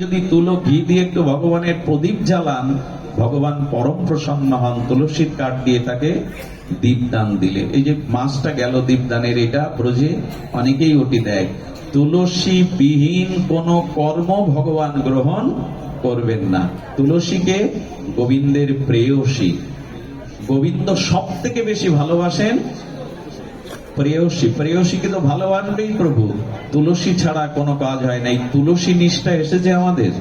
যদি তুলো ঘি দিয়ে একটু ভগবানের প্রদীপ জ্বালান, ভগবান পরম প্রসন্ন হন। তুলসীর কাঠ দিয়ে তাকে দীপদান দিলে, এই যে মাসটা গেল দীপদানের, এটা ব্রজে অনেকেই ওটি দেয়। তুলসী বিহীন কোন কর্ম ভগবান গ্রহণ করবেন না। তুলসীকে গোবিন্দের প্রেয়সী, গোবিন্দ সব থেকে বেশি ভালোবাসেন প্রেয়সী। প্রেয়সীকে তো ভালোবাসবেই প্রভু, তুলসী ছাড়া কোনো কাজ হয় না। এই তুলসী নিষ্ঠা এসেছে আমাদের।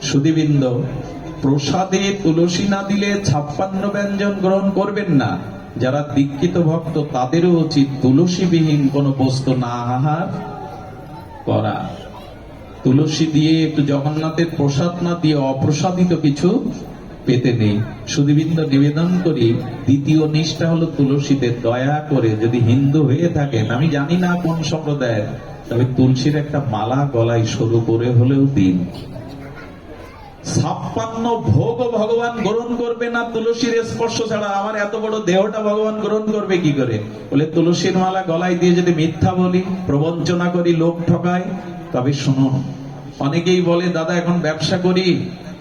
সুধীবৃন্দ, প্রসাদে তুলসী না দিলে 56 ব্যঞ্জন গ্রহণ করবেন না। যারা দীক্ষিত ভক্ত তাদেরও উচিত তুলসীবিহীন কোন বস্তু না আহার করা। তুলসী দিয়ে একটু জগন্নাথের প্রসাদ না দিয়ে অপ্রসাদিত কিছু পেতে নেই। সুধীবৃন্দ, নিবেদন করি, দ্বিতীয় নিষ্ঠা হলো তুলসীদের। দয়া করে যদি হিন্দু হয়ে থাকেন, আমি জানি না কোন সম্প্রদায়ের, তবে তুলসীর একটা মালা গলায় সরু করে হলেও দিন। 56 ভোগ ভগবান গ্রহণ করবে না তুলসীর স্পর্শ ছাড়া। আমার এত বড় দেহটা ভগবান গ্রহণ করবে কি করে? বলে তুলসীর মালা গলায় দিয়ে যদি মিথ্যা বলি, প্রবঞ্চনা করি, লোক ঠকাই, তবে শুনুন, অনেকেই বলে দাদা এখন ব্যবসা করি,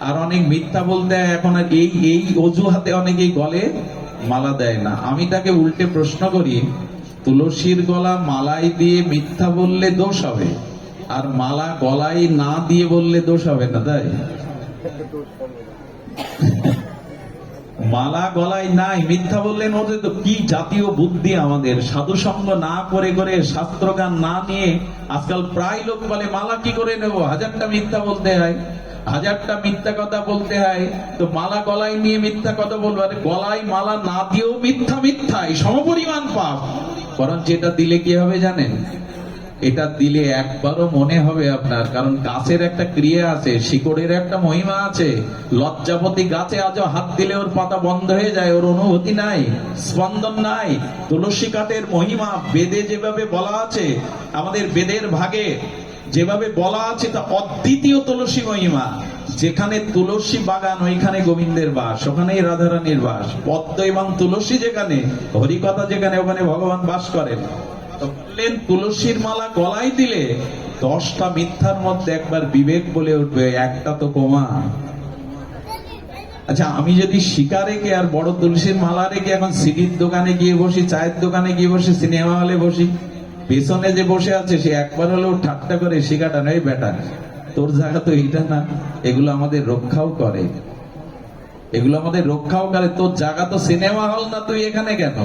আর অনেক মিথ্যা বলতে এখন আর এই অজুহাতে অনেকেই গলে মালা দেয় না। আমি তাকে উল্টে প্রশ্ন করি, তুলসীর গলা মালাই দিয়ে মিথ্যা বললে দোষ হবে, আর মালা গলায় না দিয়ে বললে দোষ হবে না, তাই? মালা গলায় নাই, মিথ্যা বললেন, ওদের তো কি জাতীয় বুদ্ধি আমাদের! সাধু সঙ্গ না করে করে, শাস্ত্রজ্ঞান না নিয়ে, আজকাল প্রায় লোক বলে মালা কি করে নেব, 1000টা মিথ্যা বলতে হয়, 1000টা মিথ্যা কথা বলতে হয়, তো মালা গলায় নিয়ে মিথ্যা কথা বলবো। আরে গলায় মালা না দিয়েও মিথ্যা মিথ্যাই সমপরিমাণ পাপ। বরং যেটা দিলে কি হবে জানেন? এটা দিলে একবারও মনে হবে আপনার, কারণ গাছের একটা ক্রিয়া আছে, শিকড়ের একটা মহিমা আছে। লজ্জাপতি গাছে আজও হাত দিলে ওর পাতা বন্ধ হয়ে যায়, ওর অনুভূতি নাই, স্পন্দন নাই। তুলসী কাঠের মহিমা বেদে যেভাবে বলা আছে, আমাদের বেদের ভাগে যেভাবে বলা আছে, তা অদ্বিতীয় তুলসী মহিমা। যেখানে তুলসী বাগান ওইখানে গোবিন্দের বাস, ওখানেই রাধারানীর বাস। পদ্ম এবং তুলসী যেখানে, হরিকথা যেখানে, ওখানে ভগবান বাস করেন। বললেন তুলসীর মালা গলায় দিলে 10টা মিথ্যার মধ্যে একবার বিবেক বলে উঠবে, একটা তো কমা। আচ্ছা, আমি যদি শিকার রেখে আর বড় তুলসীর মালা রেখে এখন সিডির দোকানে গিয়ে বসি, চায়ের দোকানে গিয়ে বসি, সিনেমা হলে বসি, পেছনে যে বসে আছে সে একবার হলেও ঠাট্টা করে শিকাটা নয়, বেটা তোর জায়গা তো এইটা না। এগুলো আমাদের রক্ষাও করে, এগুলো আমাদের রক্ষাও করে। তোর জায়গা তো সিনেমা হল না, তুই এখানে কেন?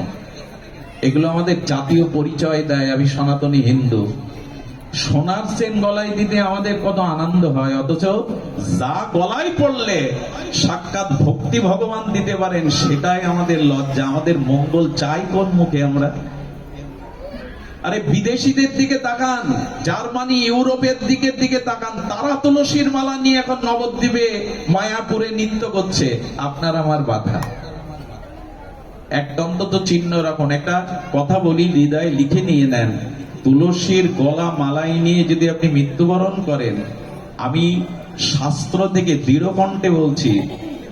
এগুলো আমাদের জাতীয় পরিচয় দেয়, আমি সনাতনী হিন্দু। সোনার চেন গলায় দিতে আমাদের কত আনন্দ হয়, অথচ যা গলায় পড়লে সাক্ষাৎ ভক্তি ভগবান দিতে পারেন, সেটাই আমাদের লজ্জা। আমাদের মঙ্গল চাই কোন মুখে আমরা? আরে বিদেশিদের দিকে তাকান, জার্মানি, ইউরোপের দিকে তাকান, তারা তুলসীর মালা নিয়ে এখন নবদ্বীপে, মায়াপুরে নৃত্য করছে। আপনার আমার বাধা। একটা অন্তত চিহ্ন রাখুন। একটা কথা বলি, হৃদয়ে লিখে নিয়ে নেন, তুলসীর গলা মালাই নিয়ে যদি আপনি মৃত্যুবরণ করেন, আমি শাস্ত্র থেকে দৃঢ় কণ্ঠে বলছি,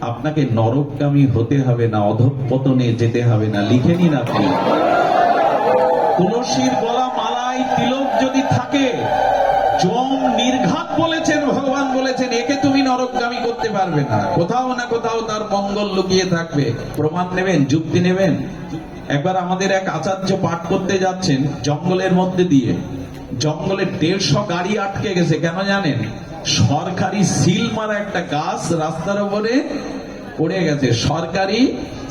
আপনাকে নরকগামী হতে হবে না, অধঃপতনে যেতে হবে না। লিখে নিন আপনি। তুলসীর গলা মালাই তিলক যদি থাকে, যম নির্ঘাত বলেছেন, ভগবান বলেছেন, একে তুমি নরকগামী করতে পারবে না। কোথাও না কোথাও তার মঙ্গল লুকিয়ে থাকবে। প্রমাণ নেবেন, যুক্তি নেবেন? একবার আমাদের এক আচার্য পাঠ করতে যাচ্ছেন জঙ্গলের মধ্যে দিয়ে, জঙ্গলে 150 গাড়ি আটকে গেছে। কেন জানেন? সরকারি সিল মারা একটা গাছ রাস্তার উপরে পড়ে গেছে, সরকারি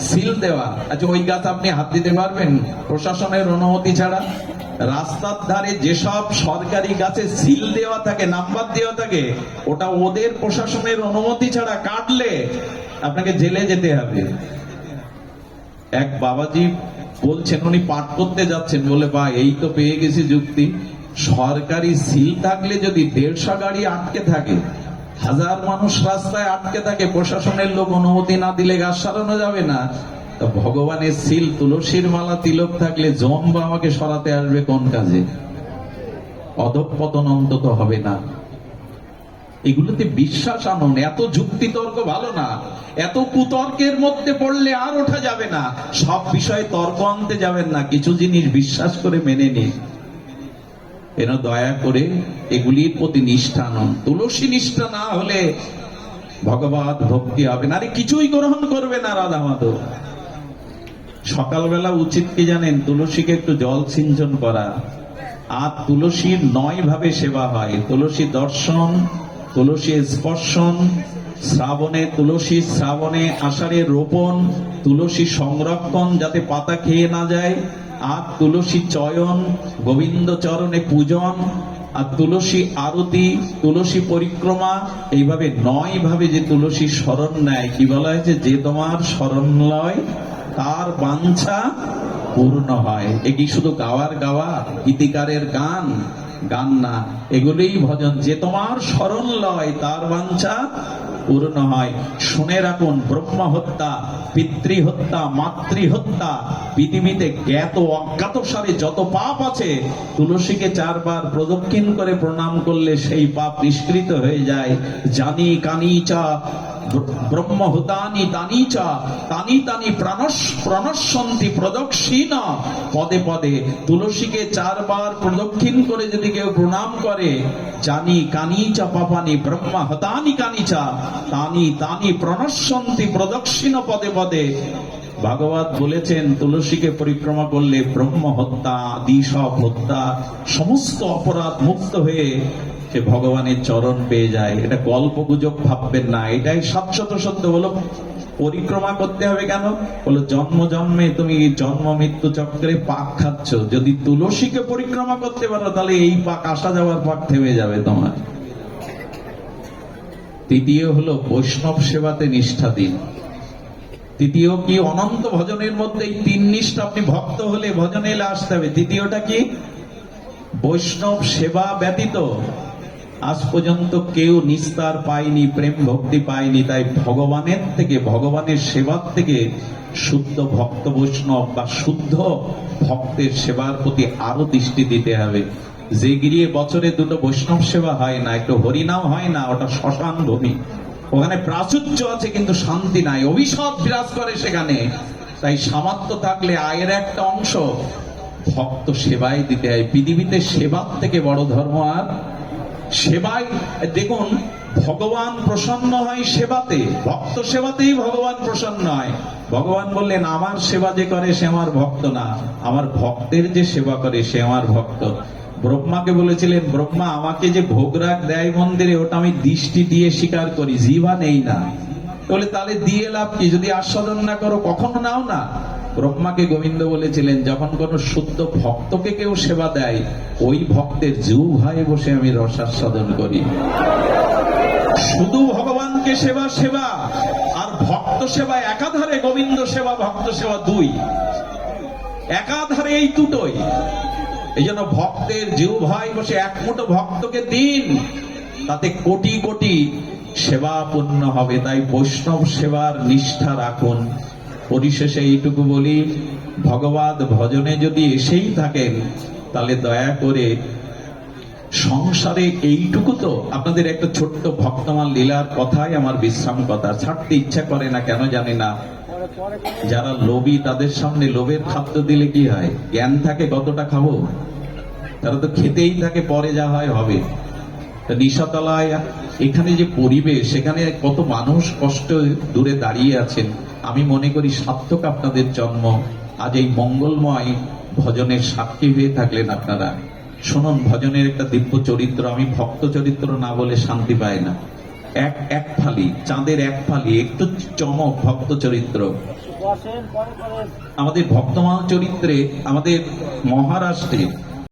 সিল দেওয়া। আচ্ছা, ওই গাছ আপনি হাত দিতে পারবেন প্রশাসনের অনুমতি ছাড়া? রাস্তার ধারে যেসব সরকারি গাছে সিল দেওয়া থাকে, নাম্বার দেওয়া থাকে, ওটা ওদের প্রশাসনের অনুমতি ছাড়া কাটলে আপনাকে জেলে যেতে হবে। এক বাবাজি বলছেন, উনি পাঠ করতে যাচ্ছেন, বলে বা এই তো পেয়ে গেছি যুক্তি। সরকারি সিল থাকলে যদি 150 গাড়ি আটকে থাকে, 1000 মানুষ রাস্তায় আটকে থাকে, প্রশাসনের লোক অনুমতি না দিলে গাছ সারানো যাবে না, তো ভগবানের সিল, তুলসীর মালা তিলক থাকলে জম বা আমাকে সরাতে আসবে কোন কাজে? অধঃপতন অন্তত হবে না। এগুলোতে বিশ্বাস আনুন। এত যুক্তি তর্ক ভালো না, এত কুতর্কের মধ্যে পড়লে আর ওঠা যাবে না। সব বিষয়ে তর্ক আনতে যাবেন না, কিছু জিনিস বিশ্বাস করে মেনে নিন। এন দয়া করে এগুলির প্রতি নিষ্ঠা নন। তুলসী নিষ্ঠা না হলে ভগবত ভক্তি হবে না। আরে কিছুই গ্রহণ করবে না রাধা মাধব। সকালবেলা উচিত কি জানেন? তুলসীকে একটু জল সিঞ্চন করা। আর তুলসীর 9 ভাবে সেবা হয়। তুলসী দর্শন, তুলসী স্পর্শন, শ্রাবণে তুলসী শ্রাবণে আষাঢ়ে রোপণ, তুলসী সংরক্ষণ যাতে পাতা খেয়ে না যায়, আর তুলসী চয়ন, গোবিন্দ চরণে পূজন, আর তুলসী আরতি, তুলসী পরিক্রমা। এইভাবে 9 ভাবে যে তুলসী শরণ নেয়, কি বলা হয়েছে? যে তোমার শরণ লয় তার বাঞ্ছা পূর্ণ হয়। এ কি শুধু গাওয়ার গাওয়া, গীতিকারের গান? গান না, এগুলোই ভজন। যে তোমার শরণ লয় তার বাঞ্ছা পূর্ণ হয়। শুনে রাখুন, ব্রহ্ম হত্যা, পিতৃ হত্যা, মাতৃ হত্যা, পৃথিবীতে জ্ঞাত অজ্ঞাত সারে যত পাপ আছে, তুলসীকে 4 বার প্রদক্ষিণ করে প্রণাম করলে সেই পাপ নিষ্কৃত হয়ে যায়। জানি কানি চা ব্রহ্মহুতানি তানি চা তানি তানি প্রণশ্যন্তি প্রদক্ষিণ। পদে পদে তুলসীকে 4 বার প্রদক্ষিণ করে যদি কেউ প্রণাম করে, জানি কানি চা পাপানি ব্রহ্মহতানি কানি চা তানি তানি প্রণশ্যন্তি প্রদক্ষিণ পদে পদে। ভাগবত বলেছেন, তুলসীকে পরিক্রমা করলে ব্রহ্ম হত্যা, আদি সব হত্যা, সমস্ত অপরাধ মুক্ত হয়ে সে ভগবানের চরণ পেয়ে যায়। এটা গল্পগুজব ভাববেন না, এটাই শাশ্বত সত্য। বলো পরিক্রমা করতে হবে কেন? বলো জন্ম জন্মে তুমি জন্ম মৃত্যু চক্রে পাক খাচ্ছ। যদি তুলসীকে পরিক্রমা করতে পারো, তাহলে এই পাক, আসা যাওয়ার পাক থেমে যাবে তোমার। তৃতীয় হলো বৈষ্ণব সেবাতে নিষ্ঠা দিন। তৃতীয় কি? অনন্ত ভজনের মধ্যে এই 3 নিষ্ঠা। আপনি ভক্ত হলে ভজনে এলে আসতে হবে। তৃতীয়টা কি? বৈষ্ণব সেবা ব্যতীত আজ পর্যন্ত কেউ নিস্তার পায়নি, প্রেম ভক্তি পায়নি। তাই ভগবানের থেকে, ভগবানের সেবার থেকে শুদ্ধ ভক্ত বৈষ্ণব বা শুদ্ধ ভক্তের সেবার প্রতি আরো দৃষ্টি দিতে হবে। যে গিরিয়ে বছরে 2টো বৈষ্ণব সেবা হয় না, একটু হরিনাম হয় না, ওটা শ্মশান ভূমি। ওখানে প্রাচুর্য আছে কিন্তু শান্তি নাই, অভিশাপ বিরাজ করে সেখানে। তাই সামর্থ্য থাকলে আয়ের একটা অংশ ভক্ত সেবায় দিতে হয়। পৃথিবীতে সেবার থেকে বড় ধর্ম আর সেবাই। দেখুন, ভগবান প্রসন্ন হয় সেবাতে, ভক্ত সেবাতেই ভগবান প্রসন্ন হয়। ভগবান বললেন, আমার সেবা যে করে সে আমার ভক্ত না, আমার ভক্তের যে সেবা করে সে আমার ভক্ত। ব্রহ্মাকে বলেছিলেন, ব্রহ্মা আমাকে যে ভোগরাগ দেয় মন্দিরে, ওটা আমি দৃষ্টি দিয়ে স্বীকার করি, জিহ্বা নেই না। বলে তাহলে দিয়ে লাভ কি? যদি আস্বাদন না করো কখনো নাও না। ব্রহ্মাকে গোবিন্দ বলেছিলেন, যখন কোন শুদ্ধ ভক্তকে কেউ সেবা দেয়, ওই ভক্তের জিহ্বায় বসে আমি রসাস্বাদন করি। শুধু ভগবানকে সেবা সেবা, আর ভক্ত সেবা একাধারে। গোবিন্দ সেবা, ভক্ত সেবা 2 একাধারে, এই দুটোই। এই জন্য ভক্তের জিহ্বায় বসে এক মুঠো ভক্তকে দিন, তাতে কোটি কোটি সেবা পূর্ণ হবে। তাই বৈষ্ণব সেবার নিষ্ঠা রাখুন। পরিশেষে এইটুকু বলি, ভগবত ভজনে যদি এসেই থাকেন, তাহলে দয়া করে সংসারে এইটুকু তো। আপনাদের একটা ছোট্ট ভক্তমাল লীলার কথাই আমার বিশ্রাম কথা, ছাড়তে ইচ্ছা করে না কেন জানি না। যারা লোভী, তাদের সামনে লোভের খাদ্য দিলে কি হয়? জ্ঞান থাকে কতটা খাবো, তারা তো খেতেই থাকে, পরে যা হয় হবে। নিশাতলায় এখানে যে পরিবেশ, সেখানে কত মানুষ কষ্ট দূরে দাঁড়িয়ে আছেন। আমি মনে করি সার্থক আপনাদের জন্ম। আজ এই মঙ্গলময় ভজনের সাক্ষী হয়ে থাকলেন আপনারা। শুনুন, ভজনের একটা দিব্য চরিত্র। আমি ভক্ত চরিত্র না বলে শান্তি পাই না। এক ফালি, চাঁদের এক ফালি, একটু চমক ভক্ত চরিত্র। আমাদের ভক্তমাল চরিত্রে, আমাদের মহারাষ্ট্রে